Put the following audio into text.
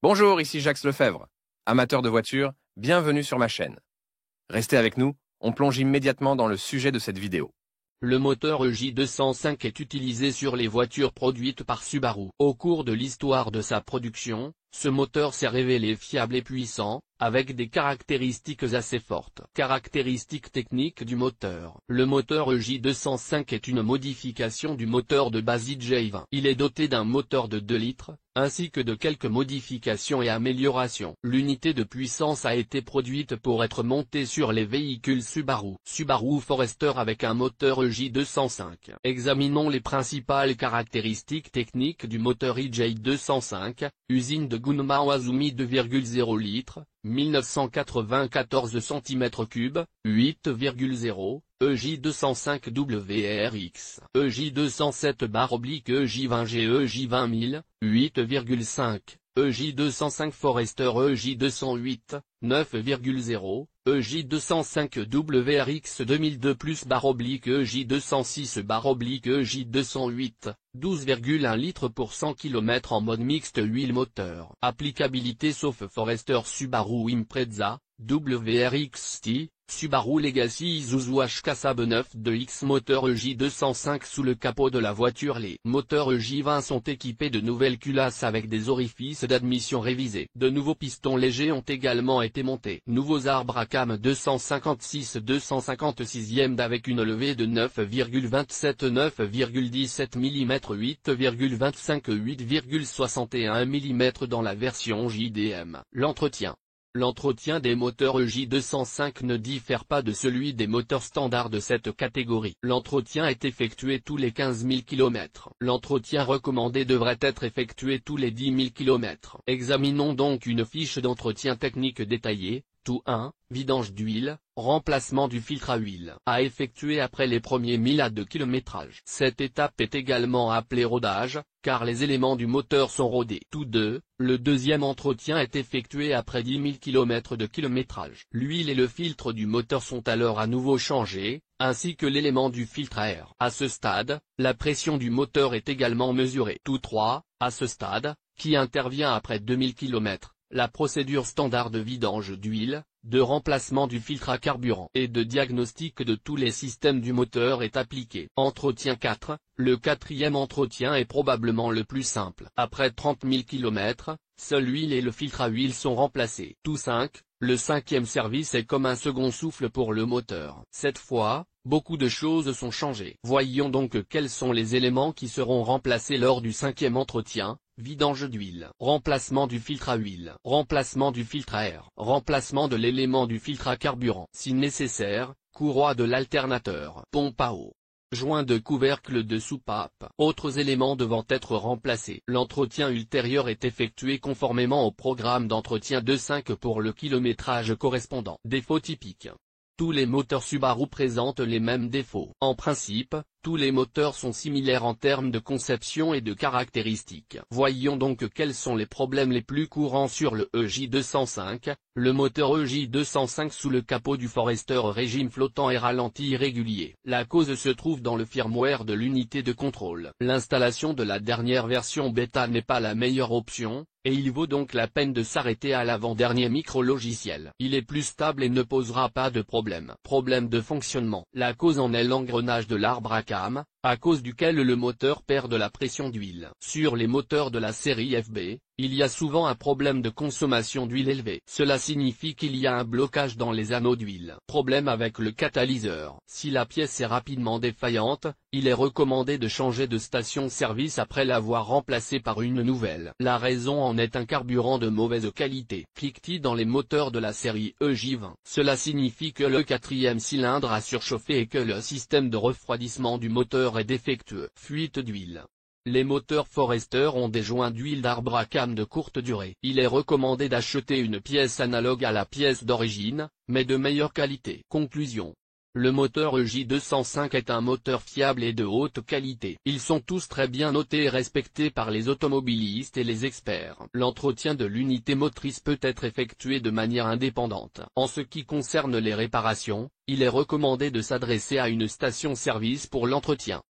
Bonjour, ici Jacques Lefebvre. Amateur de voitures, bienvenue sur ma chaîne. Restez avec nous, on plonge immédiatement dans le sujet de cette vidéo. Le moteur EJ205 est utilisé sur les voitures produites par Subaru. Au cours de l'histoire de sa production, ce moteur s'est révélé fiable et puissant, avec des caractéristiques assez fortes. Caractéristiques techniques du moteur. Le moteur EJ205 est une modification du moteur de base EJ20. Il est doté d'un moteur de 2 litres, ainsi que de quelques modifications et améliorations. L'unité de puissance a été produite pour être montée sur les véhicules Subaru Forester avec un moteur EJ205. Examinons les principales caractéristiques techniques du moteur EJ205, usine de Gunma Oazumi 2,0 litres, 1994 cm3, 8,0, EJ205 WRX, EJ207/EJ20G EJ20000, 8,5, EJ205 Forester EJ208, 9,0, EJ205 WRX 2002 /EJ206/EJ208, 12,1 litres pour 100 km en mode mixte huile moteur. Applicabilité sauf Forester Subaru Impreza, WRXT, Subaru Legacy Isuzu HKSAB 9.2X moteur EJ205 sous le capot de la voiture. Les moteurs EJ20 sont équipés de nouvelles culasses avec des orifices d'admission révisés. De nouveaux pistons légers ont également été montés. Nouveaux arbres à cam 256e avec une levée de 9,27-9,17 mm 8,25-8,61 mm dans la version JDM. L'entretien. L'entretien des moteurs EJ205 ne diffère pas de celui des moteurs standards de cette catégorie. L'entretien est effectué tous les 15 000 km. L'entretien recommandé devrait être effectué tous les 10 000 km. Examinons donc une fiche d'entretien technique détaillée. Tout 1, vidange d'huile, remplacement du filtre à huile. À effectuer après les premiers 1000 à 2 km. Cette étape est également appelée rodage, car les éléments du moteur sont rodés. Tout 2, le deuxième entretien est effectué après 10 000 km de kilométrage. L'huile et le filtre du moteur sont alors à nouveau changés, ainsi que l'élément du filtre à air. À ce stade, la pression du moteur est également mesurée. Tout 3, à ce stade, qui intervient après 2000 km. La procédure standard de vidange d'huile, de remplacement du filtre à carburant et de diagnostic de tous les systèmes du moteur est appliquée. Entretien 4, le quatrième entretien est probablement le plus simple. Après 30 000 km, seule l'huile et le filtre à huile sont remplacés. Tout 5, le cinquième service est comme un second souffle pour le moteur. Cette fois, beaucoup de choses sont changées. Voyons donc quels sont les éléments qui seront remplacés lors du cinquième entretien. Vidange d'huile, remplacement du filtre à huile, remplacement du filtre à air, remplacement de l'élément du filtre à carburant. Si nécessaire, courroie de l'alternateur, pompe à eau, joint de couvercle de soupape, autres éléments devant être remplacés. L'entretien ultérieur est effectué conformément au programme d'entretien de 5 pour le kilométrage correspondant. Défauts typiques. Tous les moteurs Subaru présentent les mêmes défauts. En principe, tous les moteurs sont similaires en termes de conception et de caractéristiques. Voyons donc quels sont les problèmes les plus courants sur le EJ205. Le moteur EJ205 sous le capot du Forester régime flottant et ralenti irrégulier. La cause se trouve dans le firmware de l'unité de contrôle. L'installation de la dernière version bêta n'est pas la meilleure option, et il vaut donc la peine de s'arrêter à l'avant-dernier micro-logiciel. Il est plus stable et ne posera pas de problème. Problème de fonctionnement. La cause en est l'engrenage de l'arbre à cam, à cause duquel le moteur perd de la pression d'huile. Sur les moteurs de la série FB, il y a souvent un problème de consommation d'huile élevée. Cela signifie qu'il y a un blocage dans les anneaux d'huile. Problème avec le catalyseur. Si la pièce est rapidement défaillante, il est recommandé de changer de station-service après l'avoir remplacée par une nouvelle. La raison en est un carburant de mauvaise qualité. Cliquetis dans les moteurs de la série EJ20. Cela signifie que le quatrième cylindre a surchauffé et que le système de refroidissement du moteur est défectueux. Fuite d'huile. Les moteurs Forester ont des joints d'huile d'arbre à cam de courte durée. Il est recommandé d'acheter une pièce analogue à la pièce d'origine, mais de meilleure qualité. Conclusion. Le moteur EJ205 est un moteur fiable et de haute qualité. Ils sont tous très bien notés et respectés par les automobilistes et les experts. L'entretien de l'unité motrice peut être effectué de manière indépendante. En ce qui concerne les réparations, il est recommandé de s'adresser à une station-service pour l'entretien.